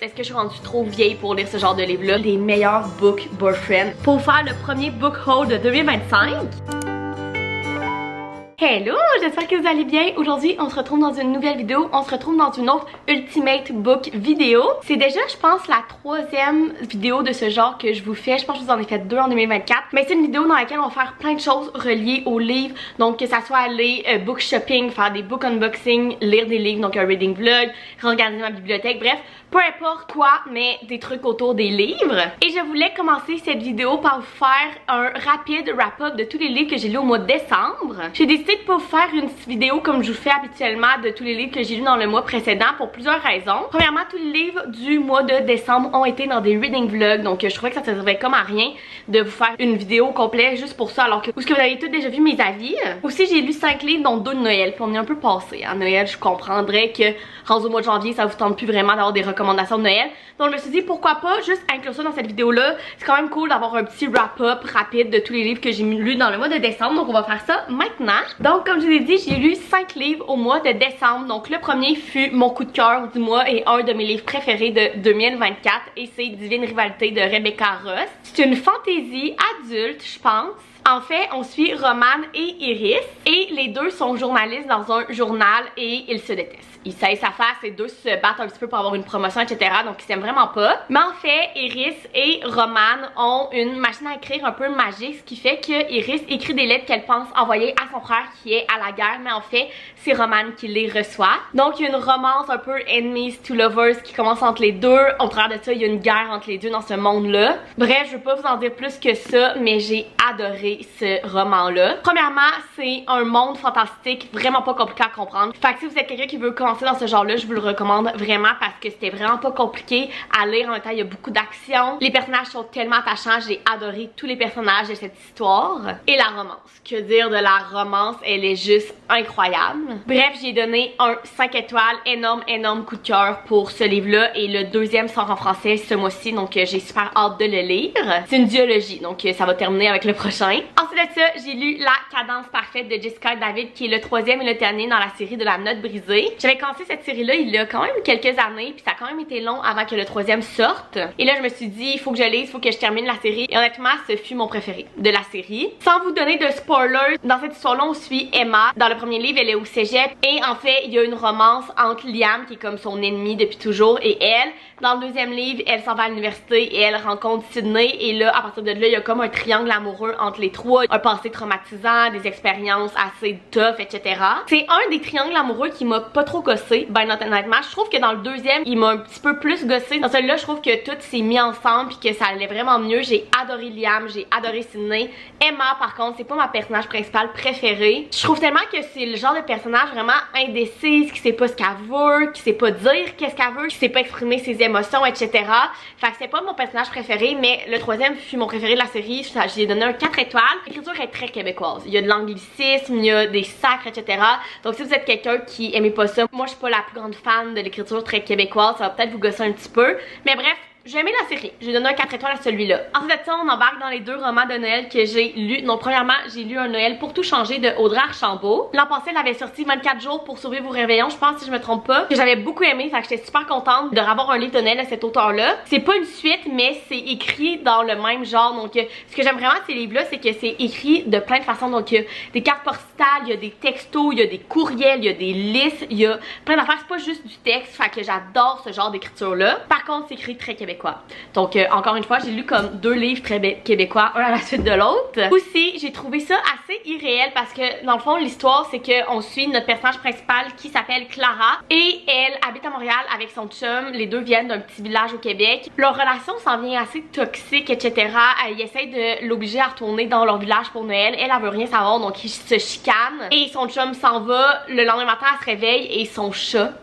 Est-ce que je suis rendue trop vieille pour lire ce genre de livre-là? Les meilleurs book boyfriend pour faire le premier book haul de 2025. Hello, j'espère que vous allez bien. Aujourd'hui, on se retrouve dans une nouvelle vidéo. On se retrouve dans une autre Ultimate Book vidéo. C'est déjà, je pense, la troisième vidéo de ce genre que je vous fais. Je pense que je vous en ai fait deux en 2024. Mais c'est une vidéo dans laquelle on va faire plein de choses reliées aux livres. Donc, que ça soit aller book shopping, faire des book unboxing, lire des livres, donc un reading vlog, regarder ma bibliothèque, bref. Peu importe quoi, mais des trucs autour des livres. Et je voulais commencer cette vidéo par vous faire un rapide wrap-up de tous les livres que j'ai lus au mois de décembre. J'ai décidé de pas vous faire une vidéo comme je vous fais habituellement de tous les livres que j'ai lus dans le mois précédent pour plusieurs raisons. Premièrement, tous les livres du mois de décembre ont été dans des reading vlogs, donc je trouvais que ça servait comme à rien de vous faire une vidéo complète juste pour ça, alors que, où est-ce que vous avez tous déjà vu mes avis. Aussi, j'ai lu 5 livres, dont 2 de Noël, puis on est un peu passé. À Noël, je comprendrais que rendu au mois de janvier, ça vous tente plus vraiment d'avoir des recommandations de Noël. Donc je me suis dit pourquoi pas juste inclure ça dans cette vidéo là. C'est quand même cool d'avoir un petit wrap-up rapide de tous les livres que j'ai lus dans le mois de décembre. Donc on va faire ça maintenant. Donc comme je vous ai dit, j'ai lu 5 livres au mois de décembre. Donc le premier fut mon coup de cœur du mois et un de mes livres préférés de 2024. Et c'est Divine Rivalité de Rebecca Ross. C'est une fantaisie adulte, je pense. En fait, on suit Roman et Iris et les deux sont journalistes dans un journal et ils se détestent. Ils saillent sa face, les deux se battent un petit peu pour avoir une promotion, etc. Donc ils s'aiment vraiment pas. Mais en fait, Iris et Roman ont une machine à écrire un peu magique, ce qui fait que Iris écrit des lettres qu'elle pense envoyer à son frère qui est à la guerre, mais en fait, c'est Roman qui les reçoit. Donc il y a une romance un peu enemies to lovers qui commence entre les deux. Au travers de ça, il y a une guerre entre les deux dans ce monde-là. Bref, je veux pas vous en dire plus que ça, mais j'ai adoré ce roman-là. Premièrement, c'est un monde fantastique, vraiment pas compliqué à comprendre. Fait que si vous êtes quelqu'un qui veut commencer dans ce genre-là, je vous le recommande vraiment parce que c'était vraiment pas compliqué à lire. En même temps, il y a beaucoup d'action. Les personnages sont tellement attachants. J'ai adoré tous les personnages de cette histoire. Et la romance. Que dire de la romance? Elle est juste incroyable. Bref, j'ai donné un 5 étoiles. Énorme coup de cœur pour ce livre-là. Et le deuxième sort en français ce mois-ci. Donc, j'ai super hâte de le lire. C'est une duologie. Donc, ça va terminer avec le prochain. Ensuite de ça, j'ai lu La Cadence Parfaite de Jessica David, qui est le troisième et le dernier dans la série de La Note Brisée. J'avais commencé cette série-là il y a quand même quelques années, puis ça a quand même été long avant que le troisième sorte. Et là, je me suis dit, il faut que je lise, il faut que je termine la série. Et honnêtement, ce fut mon préféré de la série. Sans vous donner de spoilers, dans cette histoire-là, on suit Emma. Dans le premier livre, elle est au cégep. Et en fait, il y a une romance entre Liam, qui est comme son ennemi depuis toujours, et elle. Dans le deuxième livre, elle s'en va à l'université et elle rencontre Sydney. Et là, à partir de là, il y a comme un triangle amoureux entre les trois. Un passé traumatisant, des expériences assez tough, etc. C'est un des triangles amoureux qui m'a pas trop gossé, ben honnêtement. Je trouve que dans le deuxième, il m'a un petit peu plus gossé. Dans celui-là, je trouve que tout s'est mis ensemble puis que ça allait vraiment mieux. J'ai adoré Liam, j'ai adoré Sydney. Emma, par contre, c'est pas ma personnage principal préféré. Je trouve tellement que c'est le genre de personnage vraiment indécise, qui sait pas ce qu'elle veut, qui sait pas dire qu'est-ce qu'elle veut, qui sait pas exprimer ses émotions, etc. Fait que c'est pas mon personnage préféré, mais le troisième fut mon préféré de la série. J'ai donné un 4 étoiles. L'écriture est très québécoise. Il y a de l'anglicisme, il y a des sacres, etc. Donc si vous êtes quelqu'un qui aimait pas ça, moi je suis pas la plus grande fan de l'écriture très québécoise, ça va peut-être vous gosser un petit peu. Mais bref, j'ai aimé la série. J'ai donné un 4 étoiles à celui-là. Ensuite de ça, on embarque dans les deux romans de Noël que j'ai lus. Donc premièrement, j'ai lu Un Noël pour tout changer de Audrey Archambault. L'an passé, elle avait sorti 24 jours pour sauver vos réveillons, je pense, si je me trompe pas. Que j'avais beaucoup aimé, fait que j'étais super contente de revoir un livre de Noël de cet auteur-là. C'est pas une suite, mais c'est écrit dans le même genre. Donc ce que j'aime vraiment de ces livres-là, c'est que c'est écrit de plein de façons. Donc il y a des cartes postales, il y a des textos, il y a des courriels, il y a des listes, il y a plein d'affaires. C'est pas juste du texte, fait que j'adore ce genre d'écriture-là. Par contre, c'est écrit très québécois. Donc encore une fois, j'ai lu comme 2 livres très québécois, un à la suite de l'autre. Aussi, j'ai trouvé ça assez irréel parce que dans le fond, l'histoire, c'est qu'on suit notre personnage principal qui s'appelle Clara et elle habite à Montréal avec son chum. Les deux viennent d'un petit village au Québec. Leur relation s'en vient assez toxique, etc. Ils essayent de l'obliger à retourner dans leur village pour Noël. Elle veut rien savoir, donc ils se chicanent. Et son chum s'en va. Le lendemain matin, elle se réveille et son chat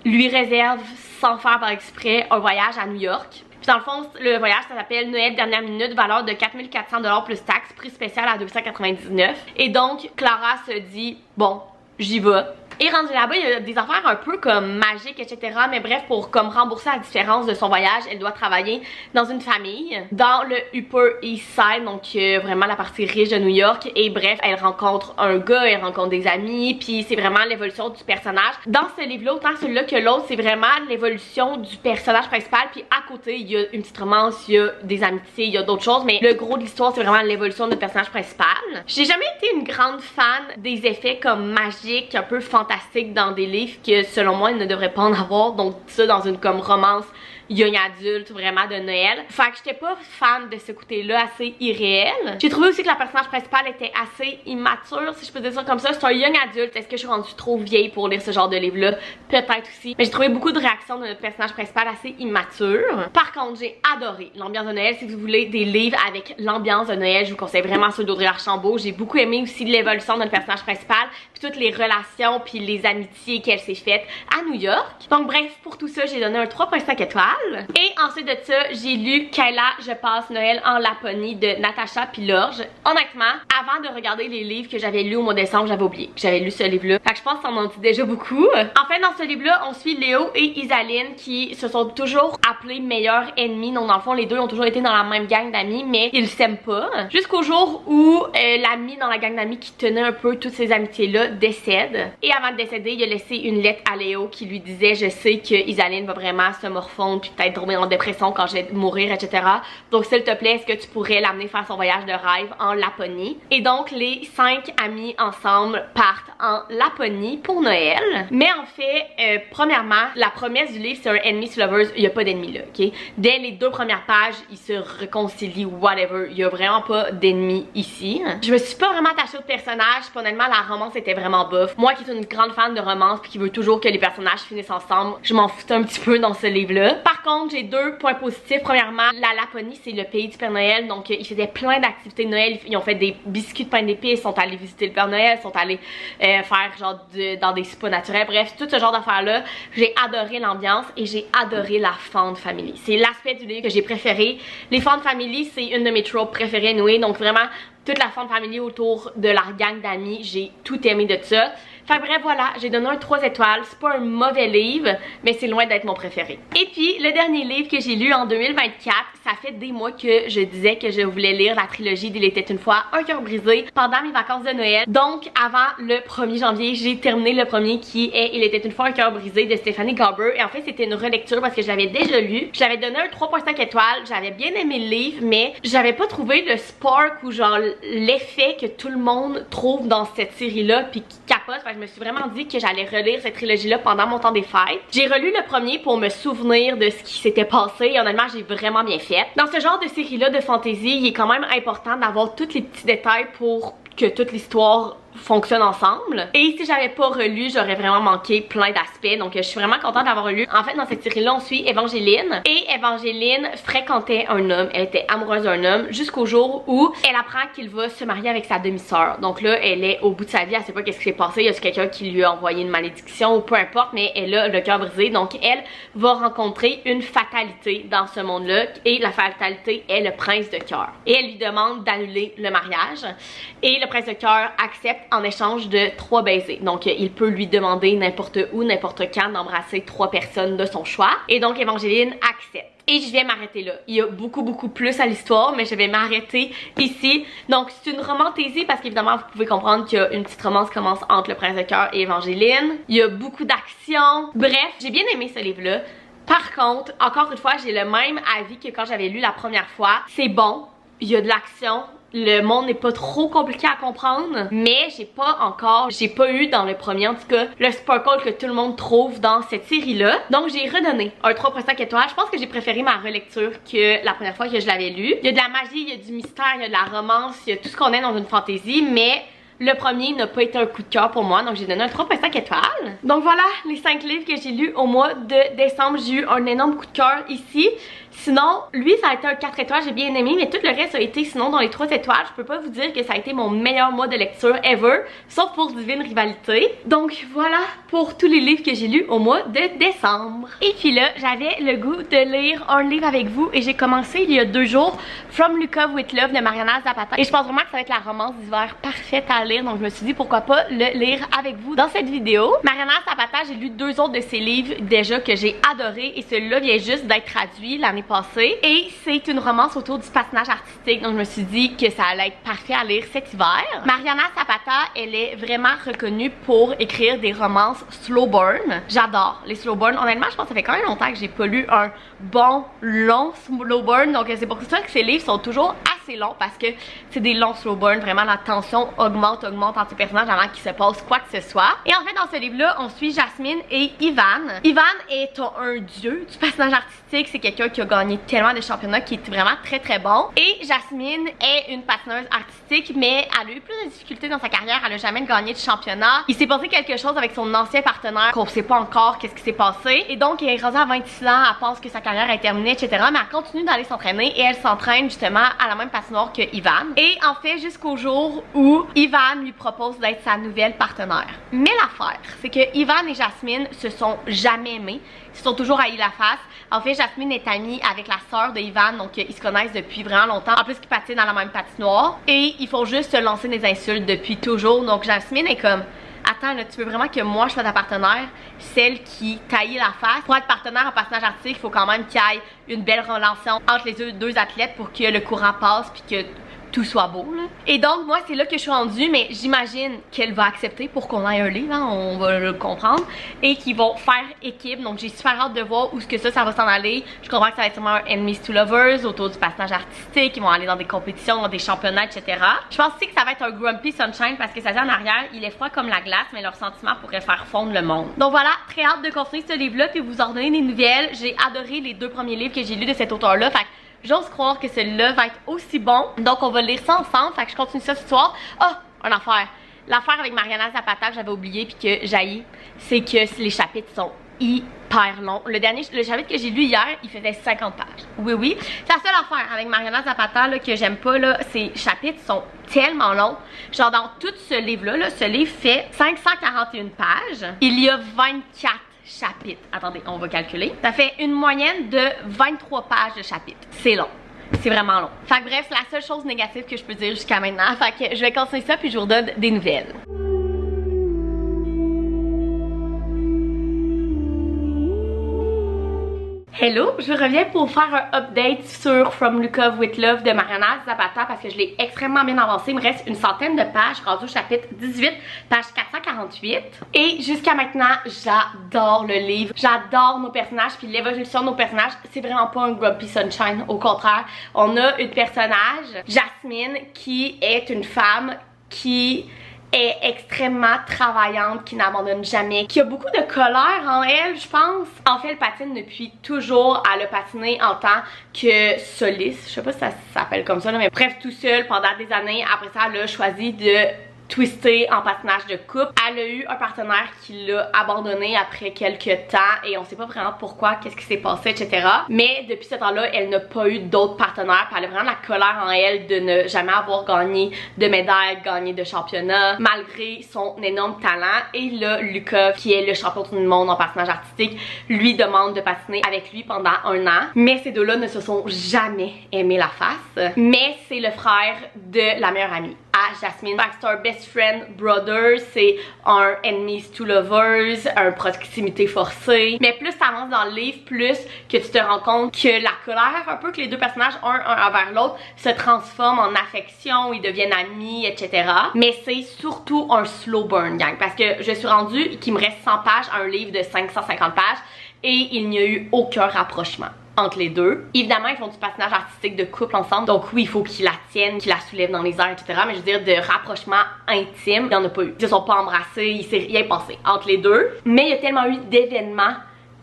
lui réserve, sans faire par exprès, un voyage à New York. Puis dans le fond, le voyage, ça s'appelle Noël dernière minute, valeur de 4400 $ plus taxes, prix spécial à 299. Et donc, Clara se dit, bon, j'y vais. Et rendu là-bas, il y a des affaires un peu comme magiques, etc. Mais bref, pour comme rembourser la différence de son voyage, elle doit travailler dans une famille, dans le Upper East Side, donc vraiment la partie riche de New York. Et bref, elle rencontre un gars, elle rencontre des amis, puis c'est vraiment l'évolution du personnage. Dans ce livre-là, autant celui-là que l'autre, c'est vraiment l'évolution du personnage principal, puis à côté, il y a une petite romance, il y a des amitiés, il y a d'autres choses, mais le gros de l'histoire, c'est vraiment l'évolution du personnage principal. J'ai jamais été une grande fan des effets comme magiques, un peu fantastiques dans des livres que selon moi, il ne devrait pas en avoir, donc ça dans une comme romance young adulte vraiment de Noël. Fait que j'étais pas fan de ce côté-là assez irréel. J'ai trouvé aussi que la personnage principale était assez immature, si je peux dire ça comme ça. C'est un young adulte. Est-ce que je suis rendue trop vieille pour lire ce genre de livre-là? Peut-être aussi. Mais j'ai trouvé beaucoup de réactions de notre personnage principal assez immature. Par contre, j'ai adoré l'ambiance de Noël. Si vous voulez des livres avec l'ambiance de Noël, je vous conseille vraiment ceux d'Audrey Archambault. J'ai beaucoup aimé aussi l'évolution de notre personnage principal, puis toutes les relations, puis les amitiés qu'elle s'est faites à New York. Donc bref, pour tout ça, j'ai donné un 3.5 étoiles. Et ensuite de ça, j'ai lu Kayla, je passe Noël en Laponie de Natacha Pilorge. Honnêtement, avant de regarder les livres que j'avais lus au mois de décembre, j'avais oublié que j'avais lu ce livre-là. Fait que je pense que ça m'en dit déjà beaucoup. Enfin, dans ce livre-là, on suit Léo et Isaline qui se sont toujours appelés meilleurs ennemis. Donc dans le fond, les deux ont toujours été dans la même gang d'amis, mais ils s'aiment pas. Jusqu'au jour où l'ami dans la gang d'amis qui tenait un peu toutes ces amitiés-là décède. Et avant de décéder, il a laissé une lettre à Léo qui lui disait: je sais que Isaline va vraiment se morfondre puis peut-être tomber en dépression quand je vais mourir, etc. Donc s'il te plaît, est-ce que tu pourrais l'amener faire son voyage de rêve en Laponie? Et donc les 5 amis ensemble partent en Laponie pour Noël. Mais en fait, premièrement, la promesse du livre, c'est un enemies to lovers. Il n'y a pas d'ennemis là, ok? Dès les 2 premières pages, ils se réconcilient, whatever. Il n'y a vraiment pas d'ennemis ici. Je me suis pas vraiment attachée au personnage, puis honnêtement, la romance était vraiment bof. Moi qui suis une grande fan de romance puis qui veut toujours que les personnages finissent ensemble, je m'en foutais un petit peu dans ce livre-là. Par contre, j'ai 2 points positifs. Premièrement, la Laponie, c'est le pays du Père Noël, donc ils faisaient plein d'activités de Noël. Ils ont fait des biscuits de pain d'épices, sont allés visiter le Père Noël, sont allés faire genre dans des spas naturels, bref, tout ce genre d'affaires-là. J'ai adoré l'ambiance et j'ai adoré la Fond Family. C'est l'aspect du livre que j'ai préféré. Les Fond Family, c'est une de mes tropes préférées anyway, donc vraiment toute la Fond Family autour de la gang d'amis, j'ai tout aimé de ça. Enfin bref, voilà, j'ai donné un 3 étoiles. C'est pas un mauvais livre, mais c'est loin d'être mon préféré. Et puis, le dernier livre que j'ai lu en 2024, ça fait des mois que je disais que je voulais lire la trilogie d'Il était une fois un cœur brisé pendant mes vacances de Noël. Donc, avant le 1er janvier, j'ai terminé le premier qui est Il était une fois un cœur brisé de Stephanie Garber. Et en fait, c'était une relecture parce que je l'avais déjà lu. J'avais donné un 3.5 étoiles. J'avais bien aimé le livre, mais j'avais pas trouvé le spark ou genre l'effet que tout le monde trouve dans cette série-là puis qui capote. Je me suis vraiment dit que j'allais relire cette trilogie-là pendant mon temps des fêtes. J'ai relu le premier pour me souvenir de ce qui s'était passé et honnêtement, j'ai vraiment bien fait. Dans ce genre de série-là de fantasy, il est quand même important d'avoir tous les petits détails pour que toute l'histoire fonctionne ensemble. Et si j'avais pas relu, j'aurais vraiment manqué plein d'aspects. Donc je suis vraiment contente d'avoir relu. En fait, dans cette série-là, on suit Evangeline. Et Evangeline fréquentait un homme. Elle était amoureuse d'un homme jusqu'au jour où elle apprend qu'il va se marier avec sa demi-sœur. Donc là, elle est au bout de sa vie. Elle sait pas qu'est-ce qui s'est passé. Il y a quelqu'un qui lui a envoyé une malédiction ou peu importe. Mais elle a le cœur brisé. Donc elle va rencontrer une fatalité dans ce monde-là. Et la fatalité est le prince de cœur. Et elle lui demande d'annuler le mariage. Et le prince de cœur accepte en échange de 3 baisers. Donc il peut lui demander n'importe où, n'importe quand d'embrasser 3 personnes de son choix. Et donc Evangeline accepte. Et je vais m'arrêter là. Il y a beaucoup plus à l'histoire, mais je vais m'arrêter ici. Donc c'est une romantaisie parce qu'évidemment vous pouvez comprendre qu'il y a une petite romance qui commence entre le prince de cœur et Evangeline. Il y a beaucoup d'action. Bref, j'ai bien aimé ce livre-là. Par contre, encore une fois, j'ai le même avis que quand j'avais lu la première fois. C'est bon, il y a de l'action. Le monde n'est pas trop compliqué à comprendre, mais j'ai pas eu dans le premier en tout cas le sparkle que tout le monde trouve dans cette série-là. Donc j'ai redonné un 3.5 étoiles. Je pense que j'ai préféré ma relecture que la première fois que je l'avais lu. Il y a de la magie, il y a du mystère, il y a de la romance, il y a tout ce qu'on aime dans une fantasy, mais le premier n'a pas été un coup de cœur pour moi, donc j'ai donné un 3.5 étoiles. Donc voilà les 5 livres que j'ai lus au mois de décembre. J'ai eu un énorme coup de cœur ici. Sinon, lui, ça a été un 4 étoiles, j'ai bien aimé, mais tout le reste a été sinon dans les 3 étoiles. Je peux pas vous dire que ça a été mon meilleur mois de lecture ever, sauf pour Divine Rivalité. Donc voilà pour tous les livres que j'ai lus au mois de décembre. Et puis là, j'avais le goût de lire un livre avec vous et j'ai commencé il y a 2 jours From Lucca with Love de Mariana Zapata. Et je pense vraiment que ça va être la romance d'hiver parfaite à le lire, donc je me suis dit pourquoi pas le lire avec vous dans cette vidéo. Mariana Zapata, j'ai lu 2 autres de ses livres déjà que j'ai adoré et celui-là vient juste d'être traduit l'année passée. Et c'est une romance autour du patinage artistique, donc je me suis dit que ça allait être parfait à lire cet hiver. Mariana Zapata, elle est vraiment reconnue pour écrire des romances slow burn. J'adore les slow burn. Honnêtement, je pense que ça fait quand même longtemps que j'ai pas lu un bon, long slow burn, donc c'est pour ça que ces livres sont toujours assez longs parce que c'est des longs slow burn. Vraiment, la tension augmente entre les personnages avant qu'il se passe quoi que ce soit. Et en fait, dans ce livre-là, on suit Jasmine et Ivan. Ivan est un dieu du patinage artistique. C'est quelqu'un qui a gagné tellement de championnats, qui est vraiment très très bon. Et Jasmine est une patineuse artistique, mais elle a eu plus de difficultés dans sa carrière. Elle a jamais gagné de championnat. Il s'est passé quelque chose avec son ancien partenaire qu'on sait pas encore qu'est-ce qui s'est passé. Et donc, elle est rendue à 26 ans, elle pense que sa carrière est terminée, etc. Mais elle continue d'aller s'entraîner et elle s'entraîne justement à la même patinoire que Ivan. Et en fait, jusqu'au jour où Ivan lui propose d'être sa nouvelle partenaire. Mais l'affaire, c'est que Ivan et Jasmine se sont jamais aimés. Ils se sont toujours haïs la face. En fait, Jasmine est amie avec la sœur de Ivan, donc ils se connaissent depuis vraiment longtemps. En plus, ils patinent dans la même patinoire. Et ils font juste se lancer des insultes depuis toujours. Donc Jasmine est comme... Attends, là, tu veux vraiment que moi je sois ta partenaire, celle qui taille la face? Pour être partenaire en patinage artistique, il faut quand même qu'il y ait une belle relation entre les deux athlètes pour que le courant passe puis que tout soit beau, là. Et donc, moi, c'est là que je suis rendue, mais j'imagine qu'elle va accepter pour qu'on ait un livre, hein, on va le comprendre, et qu'ils vont faire équipe. Donc, j'ai super hâte de voir où ce que ça va s'en aller. Je comprends que ça va être sûrement un Enemies to Lovers autour du patinage artistique. Ils vont aller dans des compétitions, dans des championnats, etc. Je pense aussi que ça va être un Grumpy Sunshine parce que ça dit en arrière, il est froid comme la glace, mais leurs sentiments pourraient faire fondre le monde. Donc voilà, très hâte de continuer ce livre-là puis vous en donner des nouvelles. J'ai adoré les 2 premiers livres que j'ai lus de cet auteur-là. Fait j'ose croire que celui-là va être aussi bon. Donc on va lire ça ensemble. Fait que je continue ça ce soir. Ah, une affaire. L'affaire avec Mariana Zapata que j'avais oublié puis que j'haïs, c'est que les chapitres sont hyper longs. Le chapitre que j'ai lu hier, il faisait 50 pages. Oui. C'est la seule affaire avec Mariana Zapata là, que j'aime pas, là. Ces chapitres sont tellement longs. Genre dans tout ce livre-là, là, ce livre fait 541 pages. Il y a 24 chapitres. Attendez, on va calculer. Ça fait une moyenne de 23 pages de chapitres. C'est long. C'est vraiment long. Fait que bref, c'est la seule chose négative que je peux dire jusqu'à maintenant. Fait que je vais continuer ça puis je vous redonne des nouvelles. Hello, je reviens pour faire un update sur From Lukov with Love de Mariana Zapata parce que je l'ai extrêmement bien avancé. Il me reste une centaine de pages, rendu au chapitre 18, page 448. Et jusqu'à maintenant, j'adore le livre. J'adore nos personnages, puis l'évolution de nos personnages, c'est vraiment pas un Grumpy Sunshine. Au contraire, on a une personnage, Jasmine, qui est une femme qui est extrêmement travaillante, qui n'abandonne jamais, qui a beaucoup de colère en elle, je pense. En fait, elle patine depuis toujours. Elle a patiné en tant que soliste. Je sais pas si ça s'appelle comme ça, là, mais bref, tout seul pendant des années. Après ça, elle a choisi de twisté en patinage de couple. Elle a eu un partenaire qui l'a abandonné après quelques temps et on sait pas vraiment pourquoi, qu'est-ce qui s'est passé, etc. Mais depuis ce temps-là, elle n'a pas eu d'autres partenaires. Puis elle a vraiment la colère en elle de ne jamais avoir gagné de médaille, gagné de championnat, malgré son énorme talent. Et là, Lukov, qui est le champion du monde en patinage artistique, lui demande de patiner avec lui pendant 1 an. Mais ces deux-là ne se sont jamais aimés la face. Mais c'est le frère de la meilleure amie à Jasmine. C'est un best friend brother, c'est un enemies to lovers, un proximité forcée. Mais plus t'avances dans le livre, plus que tu te rends compte que la colère un peu que les deux personnages ont un envers l'autre se transforme en affection, ils deviennent amis, etc. Mais c'est surtout un slow burn, gang, parce que je suis rendue qu'il me reste 100 pages à un livre de 550 pages et il n'y a eu aucun rapprochement entre les deux. Évidemment, ils font du patinage artistique de couple ensemble, donc oui, il faut qu'ils la tiennent, qu'ils la soulèvent dans les airs, etc. Mais je veux dire, de rapprochement intime, il n'y en a pas eu. Ils se sont pas embrassés, il s'est rien passé entre les deux. Mais il y a tellement eu d'événements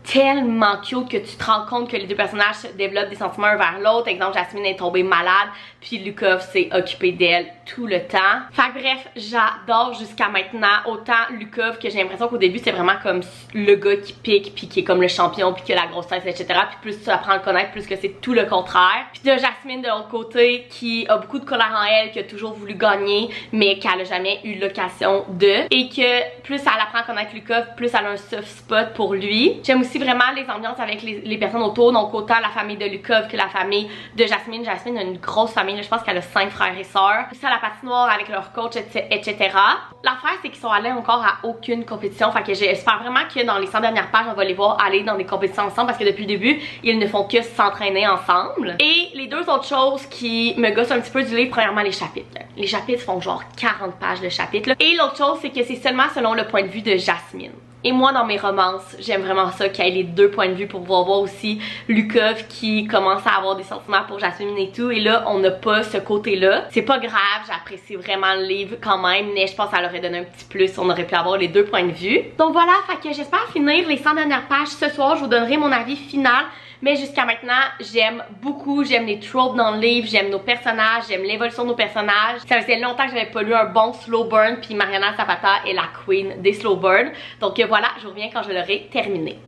tellement cute que tu te rends compte que les deux personnages développent des sentiments un vers l'autre. Exemple, Jasmine est tombée malade, puis Lukov s'est occupé d'elle tout le temps. Fait que bref, j'adore jusqu'à maintenant autant Lukov que j'ai l'impression qu'au début c'est vraiment comme le gars qui pique, puis qui est comme le champion, puis qui a la grosse tête, etc. Puis plus tu apprends à le connaître, plus que c'est tout le contraire. Puis de Jasmine de l'autre côté qui a beaucoup de colère en elle, qui a toujours voulu gagner, mais qu'elle a jamais eu l'occasion de. Et que plus elle apprend à connaître Lukov, plus elle a un soft spot pour lui. J'aime aussi aussi vraiment les ambiances avec les personnes autour, donc autant la famille de Lukov que la famille de Jasmine. Jasmine a une grosse famille, là, je pense qu'elle a 5 frères et sœurs. Aussi à la patinoire avec leur coach, etc. L'affaire, c'est qu'ils sont allés encore à aucune compétition, fait que j'espère vraiment que dans les 100 dernières pages, on va les voir aller dans des compétitions ensemble parce que depuis le début, ils ne font que s'entraîner ensemble. Et les deux autres choses qui me gossent un petit peu du livre, premièrement les chapitres. Les chapitres font genre 40 pages de chapitres. Et l'autre chose, c'est que c'est seulement selon le point de vue de Jasmine. Et moi, dans mes romances, j'aime vraiment ça qu'il y ait les deux points de vue pour pouvoir voir aussi Lukov qui commence à avoir des sentiments pour Jasmine et tout. Et là, on n'a pas ce côté-là. C'est pas grave, j'apprécie vraiment le livre quand même, mais je pense que ça aurait donné un petit plus. On aurait pu avoir les deux points de vue. Donc voilà, fait que j'espère finir les 100 dernières pages ce soir. Je vous donnerai mon avis final. Mais jusqu'à maintenant, j'aime beaucoup, j'aime les tropes dans le livre, j'aime nos personnages, j'aime l'évolution de nos personnages. Ça faisait longtemps que j'avais pas lu un bon slow burn, puis Mariana Zapata est la queen des slow burn. Donc voilà, je reviens quand je l'aurai terminé.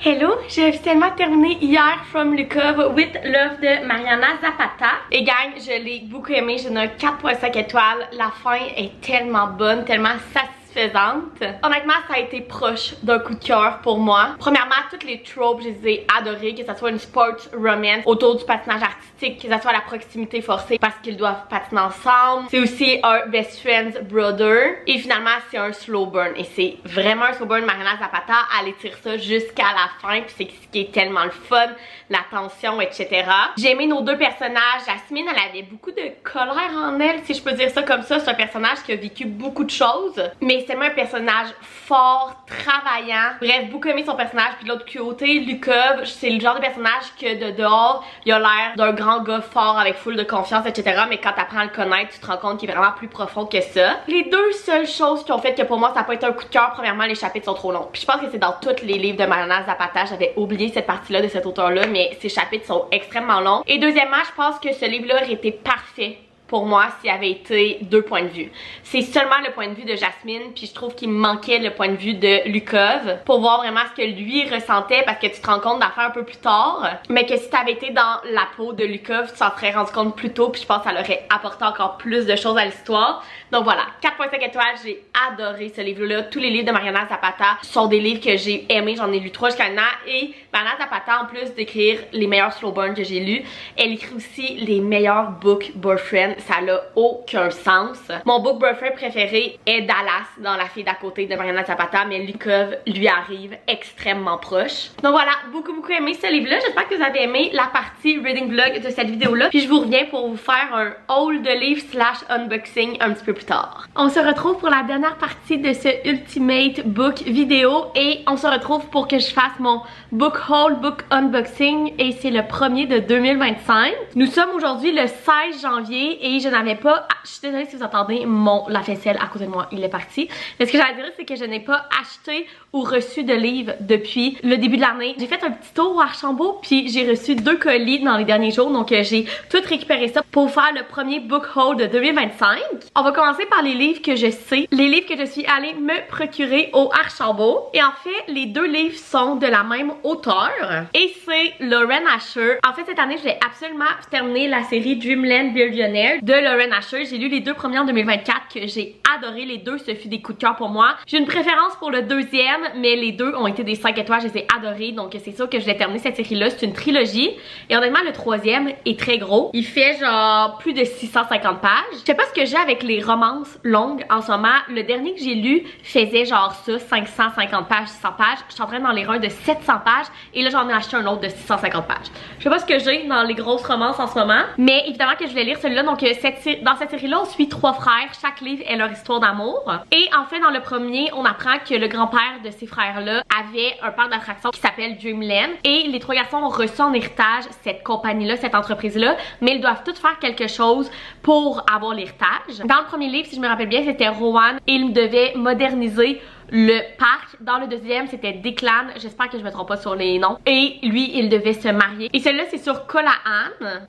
Hello, j'ai officiellement terminé hier From Lukov with Love de Mariana Zapata. Et gang, je l'ai beaucoup aimé, j'ai donné un 4.5 étoiles. La fin est tellement bonne, tellement satisfaisante. Honnêtement, ça a été proche d'un coup de cœur pour moi. Premièrement, toutes les tropes, je les ai adorées, que ça soit une sport romance autour du patinage artistique, que ça soit la proximité forcée parce qu'ils doivent patiner ensemble. C'est aussi un best friend's brother. Et finalement, c'est un slow burn. Et c'est vraiment un slow burn. Mariana Zapata, elle étire ça jusqu'à la fin. Puis c'est ce qui est tellement le fun, la tension, etc. J'ai aimé nos deux personnages. Jasmine, elle avait beaucoup de colère en elle, si je peux dire ça comme ça. C'est un personnage qui a vécu beaucoup de choses. Mais c'est tellement un personnage fort, travaillant. Bref, beaucoup aimé son personnage. Puis de l'autre côté, Lukov, c'est le genre de personnage que de dehors, il a l'air d'un grand gars fort avec full de confiance, etc. Mais quand t'apprends à le connaître, tu te rends compte qu'il est vraiment plus profond que ça. Les deux seules choses qui ont fait que pour moi ça n'a pas été un coup de cœur, premièrement, les chapitres sont trop longs. Puis je pense que c'est dans tous les livres de Mariana Zapata. J'avais oublié cette partie-là de cet auteur-là, mais ces chapitres sont extrêmement longs. Et deuxièmement, je pense que ce livre-là aurait été parfait pour moi s'il avait été deux points de vue. C'est seulement le point de vue de Jasmine, puis je trouve qu'il manquait le point de vue de Lukov pour voir vraiment ce que lui ressentait, parce que tu te rends compte d'en faire un peu plus tard, mais que si t'avais été dans la peau de Lukov, tu t'en serais rendu compte plus tôt, puis je pense que ça l'aurait apporté encore plus de choses à l'histoire. Donc voilà, 4.5 étoiles, j'ai adoré ce livre-là. Tous les livres de Mariana Zapata sont des livres que j'ai aimés, j'en ai lu 3 jusqu'à maintenant, et Mariana Zapata, en plus d'écrire les meilleurs slow burn que j'ai lus, elle écrit aussi les meilleurs book boyfriend. Ça n'a aucun sens. Mon book boyfriend préféré est Dallas, dans La fille d'à côté de Mariana Zapata, mais Lukov lui arrive extrêmement proche. Donc voilà, beaucoup aimé ce livre-là. J'espère que vous avez aimé la partie reading vlog de cette vidéo-là. Puis je vous reviens pour vous faire un haul de livres / unboxing un petit peu plus tard. On se retrouve pour la dernière partie de ce Ultimate Book vidéo et on se retrouve pour que je fasse mon book haul, book unboxing, et c'est le 1er de 2025. Nous sommes aujourd'hui le 16 janvier et je n'avais pas... Je suis désolée si vous entendez mon lave-vaisselle à côté de moi, il est parti. Mais ce que j'allais dire, c'est que je n'ai pas acheté ou reçu de livres depuis le début de l'année. J'ai fait un petit tour au Archambault puis j'ai reçu 2 colis dans les derniers jours, donc j'ai tout récupéré ça pour faire le premier book haul de 2025. On va commencer par les livres que je sais, les livres que je suis allée me procurer au Archambault. Et en fait, les 2 livres sont de la même auteure et c'est Lauren Asher. En fait, cette année, je vais absolument terminer la série Dreamland Billionaire de Lauren Asher. J'ai lu les 2 premiers en 2024 que j'ai adoré. Les 2, ce fut des coups de cœur pour moi. J'ai une préférence pour le 2e, mais les 2 ont été des 5 étoiles. Je les ai adorés, donc c'est sûr que je vais terminer cette série-là. C'est une trilogie. Et honnêtement, le 3e est très gros. Il fait genre plus de 650 pages. Je sais pas ce que j'ai avec les romances longues en ce moment. Le dernier que j'ai lu faisait genre ça, 550 pages, 600 pages. Je suis en train d'en lire un de 700 pages et là j'en ai acheté un autre de 650 pages. Je sais pas ce que j'ai dans les grosses romances en ce moment, mais évidemment que je vais lire celui-là. Donc dans cette série-là, on suit 3 frères. Chaque livre est leur histoire d'amour. Et en fait, dans le premier, on apprend que le grand-père de ces frères-là avait un parc d'attractions qui s'appelle Dreamland et les 3 garçons ont reçu en héritage cette compagnie-là, cette entreprise-là, mais ils doivent tous faire quelque chose pour avoir l'héritage. Dans le premier livre, si je me rappelle bien, c'était Rowan et il devait moderniser le parc. Dans le deuxième, c'était Declan, j'espère que je me trompe pas sur les noms, et lui, il devait se marier. Et celui-là, c'est sur Colaan,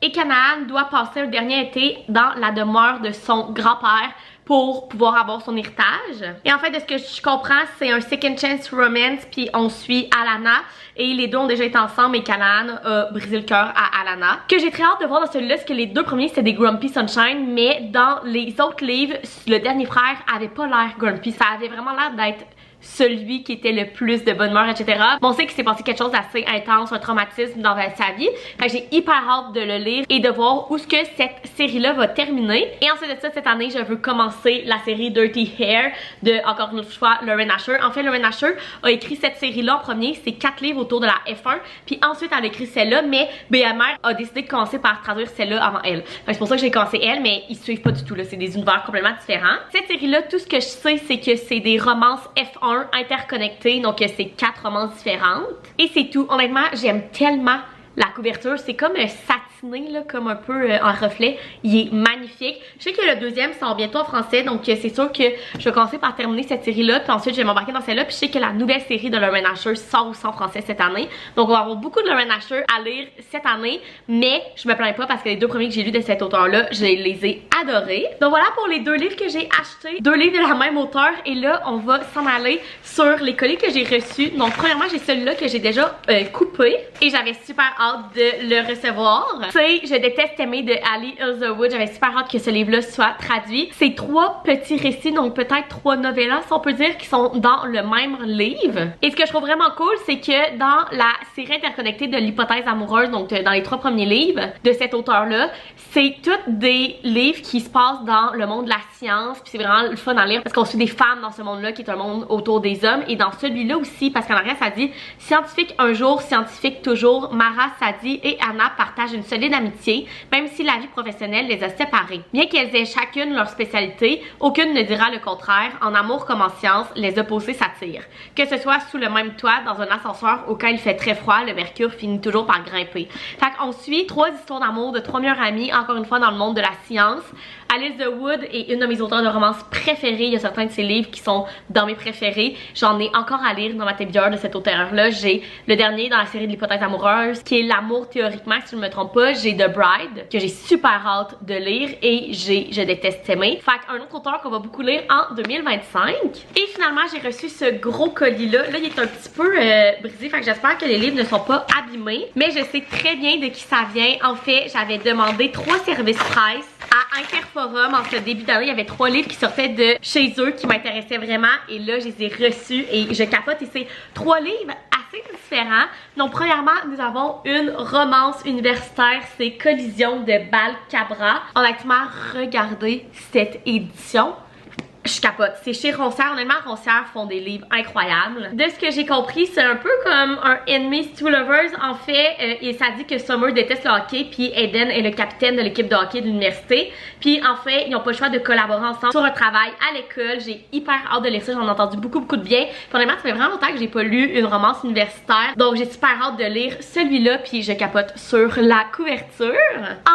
et Canaan doit passer un dernier été dans la demeure de son grand-père pour pouvoir avoir son héritage. Et en fait, de ce que je comprends, c'est un second chance romance, puis on suit Alana. Et les deux ont déjà été ensemble et qu'Alan a brisé le cœur à Alana. Que j'ai très hâte de voir dans celui-là, c'est que les deux premiers c'était des Grumpy Sunshine, mais dans les autres livres, le dernier frère avait pas l'air grumpy. Ça avait vraiment l'air d'être celui qui était le plus de bonne humeur, etc. Bon, on sait qu'il s'est passé quelque chose d'assez intense, un traumatisme dans sa vie. Fait que j'ai hyper hâte de le lire et de voir où ce que cette série-là va terminer. Et ensuite de ça, cette année, je veux commencer la série Dirty Hair de, encore une fois, Lauren Asher. En fait, Lauren Asher a écrit cette série-là en premier. C'est 4 livres autour de la F1. Puis ensuite, elle a écrit celle-là, mais BMR a décidé de commencer par traduire celle-là avant elle. C'est pour ça que j'ai commencé elle, mais ils suivent pas du tout, là. C'est des univers complètement différents. Cette série-là, tout ce que je sais, c'est que c'est des romances F1 interconnectés, donc c'est 4 romances différentes. Et c'est tout. Honnêtement, j'aime tellement la couverture. C'est comme satiné, là, comme un peu en reflet. Il est magnifique. Je sais que le deuxième sort bientôt en français, donc c'est sûr que je vais commencer par terminer cette série-là, puis ensuite je vais m'embarquer dans celle-là. Puis je sais que la nouvelle série de Lauren Asher sort aussi en français cette année. Donc on va avoir beaucoup de Lauren Asher à lire cette année, mais je me plains pas parce que les deux premiers que j'ai lus de cet auteur-là, je les ai adorés. Donc voilà pour les 2 livres que j'ai achetés. 2 livres de la même auteur, et là on va s'en aller sur les colis que j'ai reçus. Donc premièrement, j'ai celui-là que j'ai déjà coupé et j'avais super hâte de le recevoir. C'est Je déteste aimer de Ali Ilzawood. J'avais super hâte que ce livre-là soit traduit. C'est 3 petits récits, donc peut-être 3 novellas, si on peut dire, qui sont dans le même livre. Et ce que je trouve vraiment cool, c'est que dans la série interconnectée de l'hypothèse amoureuse, donc dans les 3 premiers livres de cet auteur-là, c'est tous des livres qui se passent dans le monde de la science, puis c'est vraiment le fun à lire parce qu'on suit des femmes dans ce monde-là qui est un monde autour des hommes. Et dans celui-là aussi, parce qu'en arrière ça dit scientifique un jour, scientifique toujours, Mara, Sadie et Anna partagent une solide amitié, même si la vie professionnelle les a séparées. Bien qu'elles aient chacune leur spécialité, aucune ne dira le contraire. En amour comme en science, les opposés s'attirent. Que ce soit sous le même toit, dans un ascenseur ou quand il fait très froid, le mercure finit toujours par grimper. Fait qu'on suit 3 histoires d'amour de 3 meilleures amies, encore une fois dans le monde de la science. Alice the Wood est une de mes auteurs de romance préférées. Il y a certains de ses livres qui sont dans mes préférés. J'en ai encore à lire dans ma TBR de cet auteur-là. J'ai le dernier dans la série de l'hypothèse amoureuse, qui est l'amour théoriquement, si je ne me trompe pas. J'ai The Bride, que j'ai super hâte de lire, et j'ai Je déteste aimer. Fait qu'un autre auteur qu'on va beaucoup lire en 2025. Et finalement, j'ai reçu ce gros colis-là. Là, il est un petit peu brisé, fait que j'espère que les livres ne sont pas abîmés. Mais je sais très bien de qui ça vient. En fait, j'avais demandé 3 services presse à Interforum en ce début d'année. Il y avait 3 livres qui sortaient de chez eux qui m'intéressaient vraiment, et là je les ai reçus et je capote. Et c'est 3 livres assez différents. Donc premièrement, nous avons une romance universitaire, c'est Collision de Bal Cabra. Honnêtement, regardez cette édition. Je capote. C'est chez Roncière. Honnêtement, Roncière font des livres incroyables. De ce que j'ai compris, c'est un peu comme un Enemies to Lovers. En fait, et ça dit que Summer déteste le hockey, puis Eden est le capitaine de l'équipe de hockey de l'université. Puis en fait, ils n'ont pas le choix de collaborer ensemble sur un travail à l'école. J'ai hyper hâte de lire ça. J'en ai entendu beaucoup de bien. Puis honnêtement, ça fait vraiment longtemps que j'ai pas lu une romance universitaire. Donc j'ai super hâte de lire celui-là, puis je capote sur la couverture.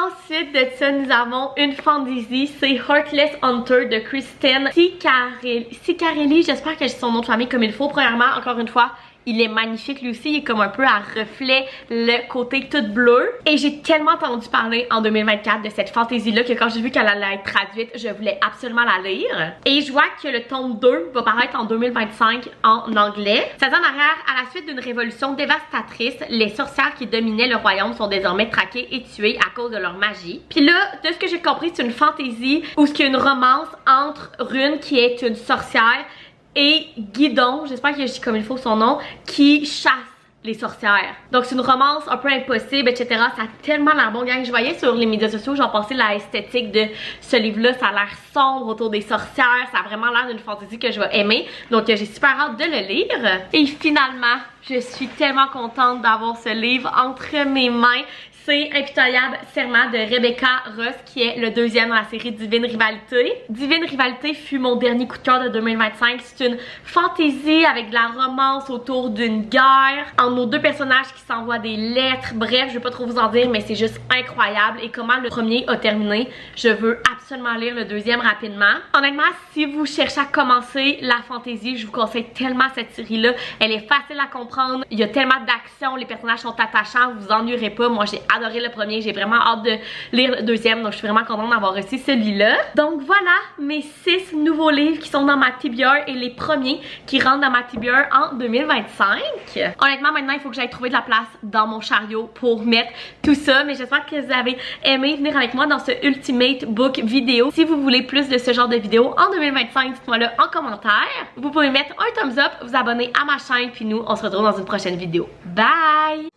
Ensuite de ça, nous avons une fantasy. C'est Heartless Hunter de Kristen Ciccarelli, j'espère que j'ai son nom de famille comme il faut. Premièrement, encore une fois, il est magnifique lui aussi, il est comme un peu à reflet, le côté tout bleu. Et j'ai tellement entendu parler en 2024 de cette fantaisie-là que quand j'ai vu qu'elle allait être traduite, je voulais absolument la lire. Et je vois que le tome 2 va paraître en 2025 en anglais. Ça dit en arrière, à la suite d'une révolution dévastatrice, les sorcières qui dominaient le royaume sont désormais traquées et tuées à cause de leur magie. Puis là, de ce que j'ai compris, c'est une fantaisie où il y a une romance entre Rune, qui est une sorcière, et Guidon, j'espère que je dis comme il faut son nom, qui chasse les sorcières. Donc c'est une romance un peu impossible, etc. Ça a tellement l'air bon, gang. Je voyais sur les médias sociaux, j'en pensais la esthétique de ce livre-là. Ça a l'air sombre autour des sorcières. Ça a vraiment l'air d'une fantaisie que je vais aimer. Donc j'ai super hâte de le lire. Et finalement, je suis tellement contente d'avoir ce livre entre mes mains. C'est Impitoyable Serment de Rebecca Ross, qui est le 2e dans la série Divine Rivalité. Divine Rivalité fut mon dernier coup de cœur de 2025. C'est une fantaisie avec de la romance autour d'une guerre, entre nos 2 personnages qui s'envoient des lettres. Bref, je vais pas trop vous en dire, mais c'est juste incroyable. Et comment le premier a terminé, je veux absolument lire le 2e rapidement. Honnêtement, si vous cherchez à commencer la fantaisie, je vous conseille tellement cette série-là. Elle est facile à comprendre, il y a tellement d'action, les personnages sont attachants, vous vous ennuierez pas. Moi, j'ai adoré le premier, j'ai vraiment hâte de lire le deuxième, donc je suis vraiment contente d'avoir reçu celui-là. Donc voilà mes 6 nouveaux livres qui sont dans ma TBR et les premiers qui rentrent dans ma TBR en 2025. Honnêtement, maintenant il faut que j'aille trouver de la place dans mon chariot pour mettre tout ça, mais j'espère que vous avez aimé venir avec moi dans ce Ultimate Book vidéo. Si vous voulez plus de ce genre de vidéo en 2025, dites-moi le en commentaire. Vous pouvez mettre un thumbs up, vous abonner à ma chaîne, puis nous on se retrouve dans une prochaine vidéo. Bye!